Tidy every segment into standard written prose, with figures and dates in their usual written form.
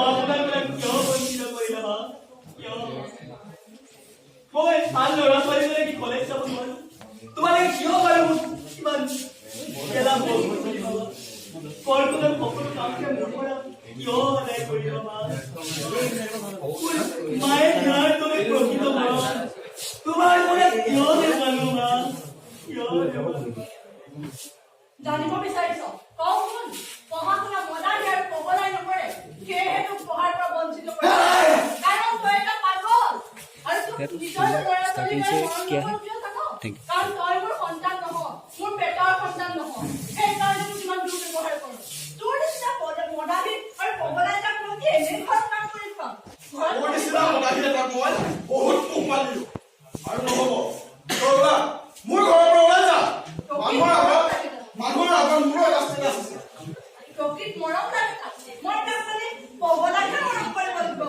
আপোনাক কিয় বঞ্চিত কৰিলা মা? কিয়? মই ভাল ল'ৰা ছোৱালীবোৰে কি কলেজ যাব নোৱাৰো? তোমালোকে কিয় বাৰু ইমান গেলা সকলো কামকে মোৰ পৰা কিয় আদায় কৰিবা মা? মায়ে ধ্যান তুমি প্ৰকৃত মৰম তোমাৰ পৰা কিয় নেপালো মা? কিয় জানিব বিচাৰিছ? কওকচোন। পঢ়া শুনা মদাৰি আৰু পগলাই নকৰে, সেয়েহে তোক পঢ়াৰ পৰা বঞ্চিত কৰে। কাৰণ তই এটা পাগল আৰু তোক নিজৰ ল'ৰা ছোৱালীক মৰম নকৰ কিয় জান? কাৰণ তই মোৰ সন্তান নহয়, মোৰ পেটৰ সন্তান নহয়। সেইকাৰণে তোক ইমান দুৰ্ব্যৱহাৰ কৰ। তোৰ নিচিনা মদাৰি আৰু পগলাই তাক মই কি এনে ঘৰত কাম কৰি খুৱাম? মোৰ নিচিনা মদাৰি এটাক মই বহুত পোহ পালিলো আৰু নহব। মোৰ ঘৰৰ পৰা ওলাই যা। মানুহৰ আগত মোৰো এটা ষ্টেটাছ আছে। প্ৰকৃত মৰম লাগে থাকে। মই তাক মানে পগলাইহে মৰম কৰিব লাগিব।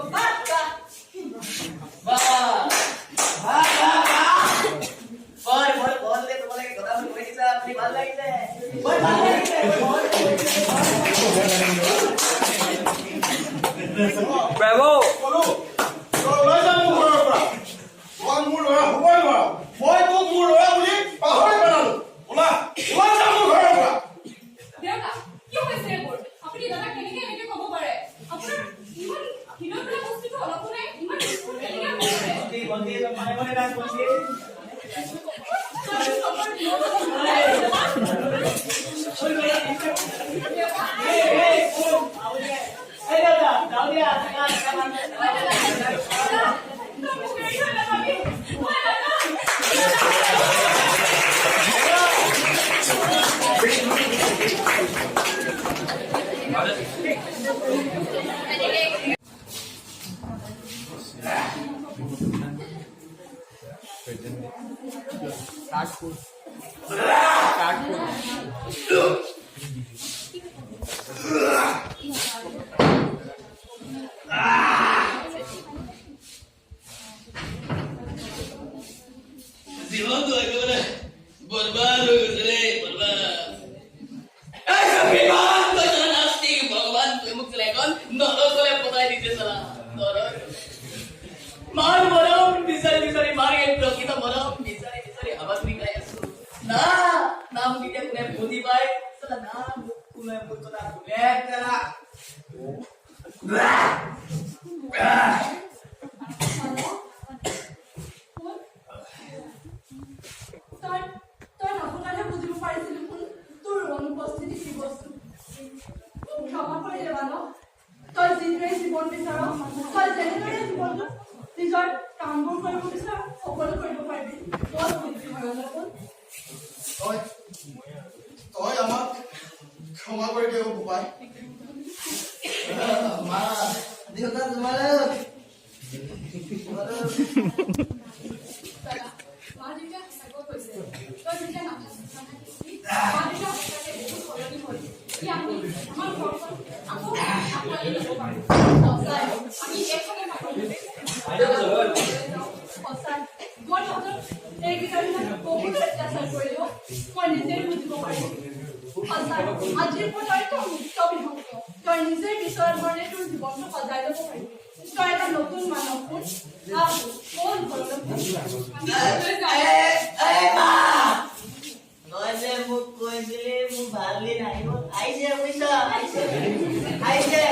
তই আমাক ক্ষমা কৰি দিয়ক বোপাই। দেউতা তোমাৰ আজিৰ পৰা তই মুক্ত বিভক্ত। তই নিজে বিচৰা ধৰণে তোৰ জীৱনটো সজাই ল'ব পাৰিবি। তই এটা নতুন মানৱ কোন তই যে মোক কৈছিলি মোৰ ভাল দিন আহিব, আহিছে বুজিছ? আহিছে